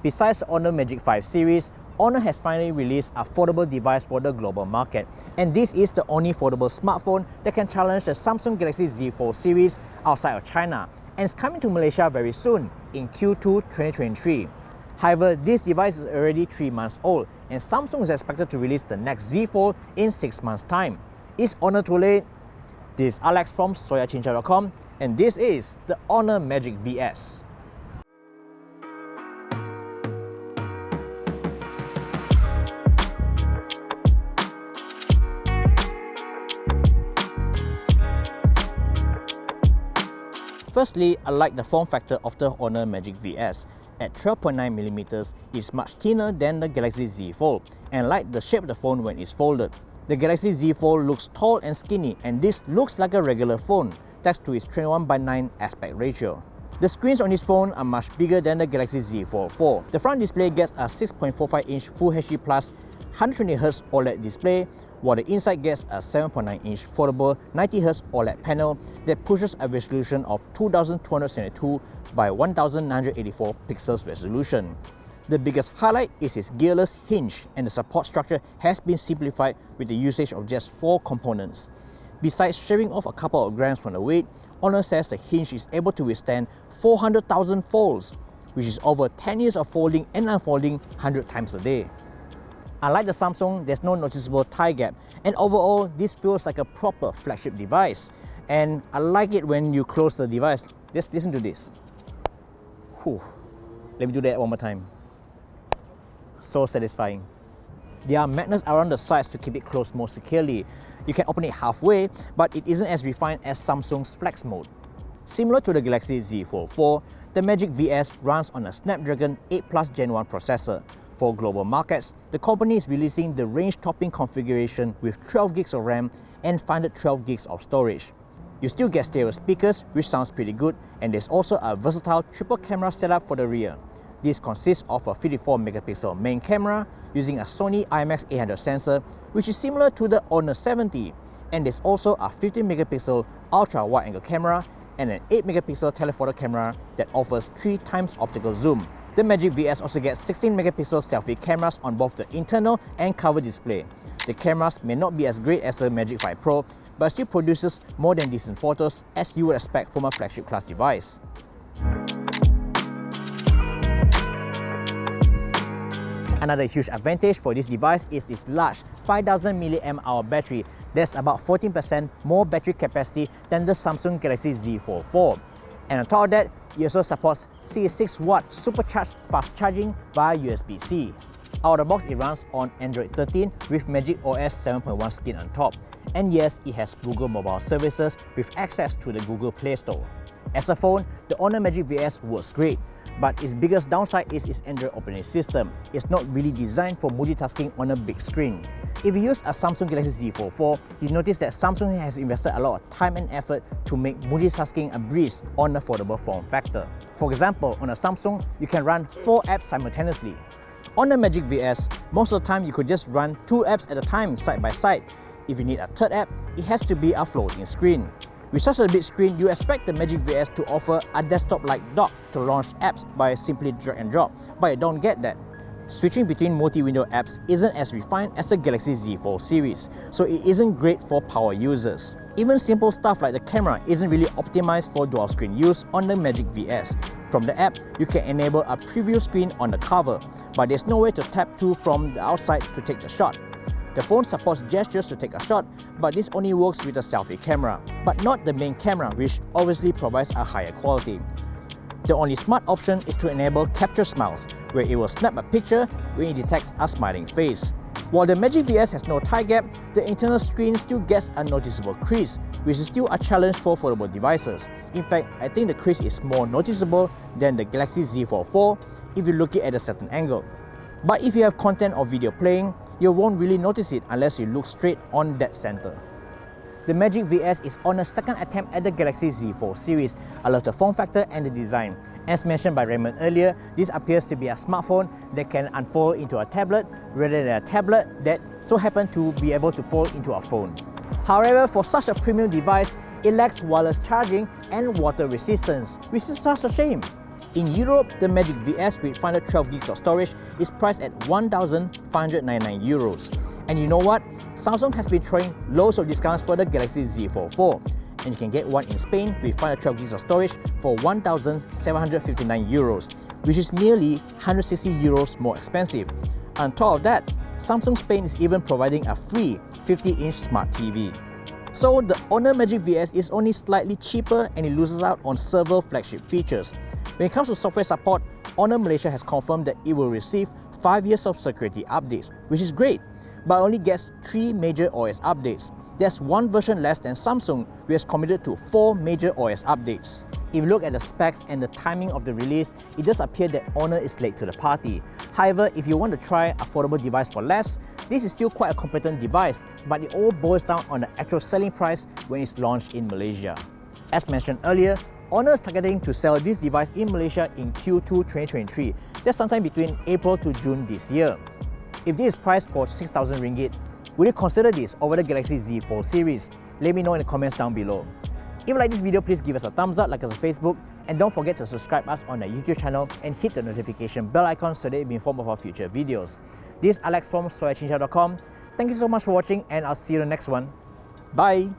Besides the Honor Magic 5 series, Honor has finally released a foldable device for the global market, and this is the only foldable smartphone that can challenge the Samsung Galaxy Z Fold series outside of China, and it's coming to Malaysia very soon in Q2 2023. However, this device is already 3 months old, and Samsung is expected to release the next Z Fold in 6 months' time. Is Honor too late? This is Alex from soyachincha.com, and this is the Honor Magic VS. Firstly, I like the form factor of the Honor Magic VS. At 12.9mm, it's much thinner than the Galaxy Z Fold, and like the shape of the phone when it's folded. The Galaxy Z Fold looks tall and skinny, and this looks like a regular phone, thanks to its 21:9 aspect ratio. The screens on this phone are much bigger than the Galaxy Z Fold 4. The front display gets a 6.45-inch Full HD Plus 120Hz OLED display, while the inside gets a 7.9-inch foldable 90Hz OLED panel that pushes a resolution of 2272 by 1984 pixels resolution. The biggest highlight is its gearless hinge, and the support structure has been simplified with the usage of just 4 components. Besides shaving off a couple of grams from the weight, Honor says the hinge is able to withstand 400,000 folds, which is over 10 years of folding and unfolding 100 times a day. Unlike the Samsung, there's no noticeable tie gap, and overall, this feels like a proper flagship device. And I like it when you close the device. Just listen to this. Whew. Let me do that one more time. So satisfying. There are magnets around the sides to keep it closed more securely. You can open it halfway, but it isn't as refined as Samsung's Flex mode. Similar to the Galaxy Z Fold 4, the Magic VS runs on a Snapdragon 8 Plus Gen 1 processor. For global markets, the company is releasing the range-topping configuration with 12 gigs of RAM and 512 gigs of storage. You still get stereo speakers, which sounds pretty good, and there's also a versatile triple camera setup for the rear. This consists of a 54-megapixel main camera using a Sony IMX800 sensor, which is similar to the Honor 70, and there's also a 50-megapixel ultra-wide-angle camera and an 8-megapixel telephoto camera that offers 3 times optical zoom. The Magic VS also gets 16-megapixel selfie cameras on both the internal and cover display. The cameras may not be as great as the Magic 5 Pro, but still produces more than decent photos as you would expect from a flagship class device. Another huge advantage for this device is its large 5000 mAh battery. That's about 14% more battery capacity than the Samsung Galaxy Z Fold 4. And on top of that, it also supports 66-watt supercharged fast charging via USB-C. Out of the box, it runs on Android 13 with Magic OS 7.1 skin on top. And yes, it has Google mobile services with access to the Google Play Store. As a phone, the Honor Magic VS works great, but its biggest downside is its Android operating system. It's not really designed for multitasking on a big screen. If you use a Samsung Galaxy Z Fold 4, you notice that Samsung has invested a lot of time and effort to make multitasking a breeze on the foldable form factor. For example, on a Samsung, you can run 4 apps simultaneously. On the Magic VS, most of the time you could just run 2 apps at a time side by side. If you need a third app, it has to be a floating screen. With such a big screen, you expect the Magic VS to offer a desktop-like dock to launch apps by simply drag and drop, but you don't get that. Switching between multi-window apps isn't as refined as the Galaxy Z Fold series, so it isn't great for power users. Even simple stuff like the camera isn't really optimized for dual screen use on the Magic VS. From the app, you can enable a preview screen on the cover, but there's no way to tap to from the outside to take the shot. The phone supports gestures to take a shot, but this only works with a selfie camera, but not the main camera, which obviously provides a higher quality. The only smart option is to enable Capture Smiles, where it will snap a picture when it detects a smiling face. While the Magic VS has no tie gap, the internal screen still gets a noticeable crease, which is still a challenge for foldable devices. In fact, I think the crease is more noticeable than the Galaxy Z Fold 4 if you look at a certain angle. But if you have content or video playing, you won't really notice it unless you look straight on that center. The Magic VS is on a second attempt at the Galaxy Z Fold series. I love the form factor and the design. As mentioned by Raymond earlier, this appears to be a smartphone that can unfold into a tablet rather than a tablet that so happens to be able to fold into a phone. However, for such a premium device, it lacks wireless charging and water resistance, which is such a shame. In Europe, the Magic VS with 512 gigs of storage is priced at 1,599 euros. And you know what? Samsung has been throwing loads of discounts for the Galaxy Z Fold 4. And you can get one in Spain with 512 gigs of storage for 1,759 euros, which is nearly 160 euros more expensive. On top of that, Samsung Spain is even providing a free 50-inch smart TV. So the Honor Magic VS is only slightly cheaper and it loses out on several flagship features. When it comes to software support, Honor Malaysia has confirmed that it will receive 5 years of security updates, which is great, but only gets 3 major OS updates. That's one version less than Samsung, which has committed to 4 major OS updates. If you look at the specs and the timing of the release, it does appear that Honor is late to the party. However, if you want to try a affordable device for less, this is still quite a competent device, but it all boils down on the actual selling price when it's launched in Malaysia. As mentioned earlier, Honor is targeting to sell this device in Malaysia in Q2 2023. That's sometime between April to June this year. If this is priced for 6,000 ringgit, would you consider this over the Galaxy Z Fold series? Let me know in the comments down below. If you like this video, please give us a thumbs up, like us on Facebook, and don't forget to subscribe us on the YouTube channel and hit the notification bell icon so that you'll be informed of our future videos. This is Alex from soyachinchat.com. Thank you so much for watching and I'll see you in the next one. Bye!